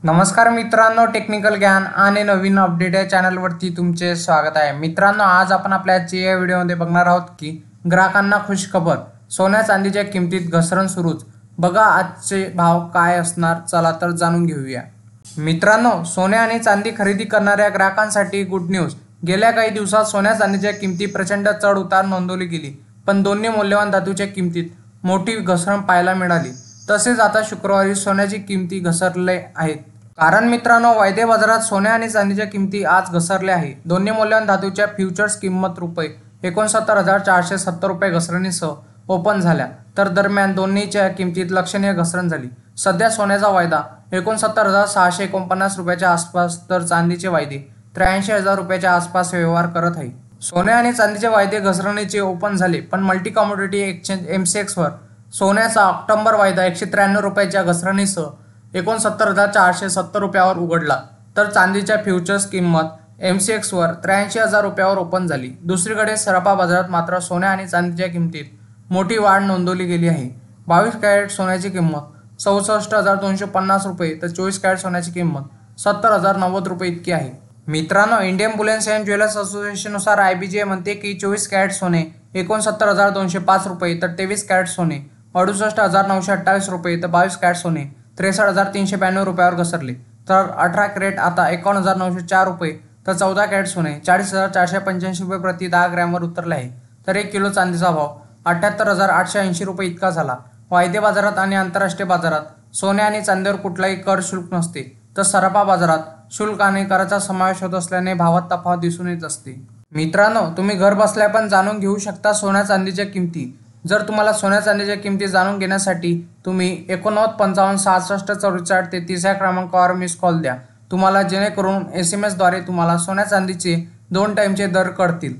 नमस्कार मित्रांनो, टेक्निकल ज्ञान आणि नवीन अपडेट या चॅनलवरती तुमचे स्वागत आहे। मित्रांनो, आज आपण आपल्या या व्हिडिओमध्ये बघणार आहोत की ग्राहकांना खुशखबर, सोन्या चांदीच्या किमतीत घसरण सुरूच। बघा आजचे भाव काय असणार, चला तर जाणून घेऊया। मित्रांनो, सोने आणि चांदी खरेदी करणाऱ्या ग्राहकांसाठी गुड न्यूज। गेल्या काही दिवसात सोन्या चांदीच्या किमती प्रचंड चढ उतार नोंदवली गेली, पण दोन्ही मौल्यवान धातूच्या किमतीत मोठी घसरण पाहायला मिळाली। तसेच आता शुक्रवारी सोन्याची किमती घसरले आहेत। कारण मित्रांनो, वायदे बाजारात सोन्या आणि चांदीच्या किमती आज घसरल्या आहे। दोन्ही मौल्यवान धातूच्या फ्युचर्स किंमत ₹69,470 घसरणीसह ओपन झाल्या, तर दरम्यान दोन्हीच्या किमतीत लक्षणीय घसरण झाली। सध्या सोन्याचा वायदा ₹69,649 आसपास, तर चांदीचे वायदे ₹83,000 आसपास व्यवहार करत आहे। सोने आणि चांदीचे वायदे घसरणीचे ओपन झाले, पण मल्टी कमोडिटी एक्सचेंज MCX वर सोन्याचा ऑक्टोबर वायदा ₹193 घसरणीसह ₹69,470 उघडला, तर चांदीच्या फ्युचर्स किंमत MCX वर ₹83,000 ओपन झाली। दुसरीकडे सराफा बाजारात मात्र सोन्या आणि चांदीच्या किमतीत मोठी वाढ नोंदवली गेली आहे। 22 कॅरेट सोन्याची किंमत ₹64,250, तर 24 कॅरेट सोन्याची किंमत ₹70,090 इतकी आहे। मित्रांनो, इंडियन बुलियन अँड ज्वेलर्स असोसिएशननुसार IBGA म्हणते की 24 कॅरेट सोने ₹69,205, तर 23 कॅरेट सोने ₹68,928, तर 22 कॅरेट सोने ₹63,392 घसरले, तर 18 कॅरेट आता ₹51,904, तर 14 कॅरेट सोने ₹40,485 प्रति 10 ग्रॅमवर उतरले आहे, तर 1 किलो चांदीचा भाव ₹78,880 इतका झाला। वायदे बाजारात आणि आंतरराष्ट्रीय बाजारात सोने आणि चांदीवर कुठलाही कर शुल्क नसते, तर सराफा बाजारात शुल्क आणि कराचा समावेश होत असल्याने भावात तफावत दिसून येत असते। मित्रांनो, तुम्ही घर बसल्या पण जाणून घेऊ शकता सोन्या चांदीच्या किमती। जर तुम्हाला सोन्या चांदीच्या किमती जाणून घेण्यासाठी तुम्ही 89 55 66 44 या क्रमांकावर मिस कॉल द्या, तुम्हाला जेणेकरून SMS द्वारे तुम्हाला सोन्या चांदीचे 2 टाईमचे दर कळतील।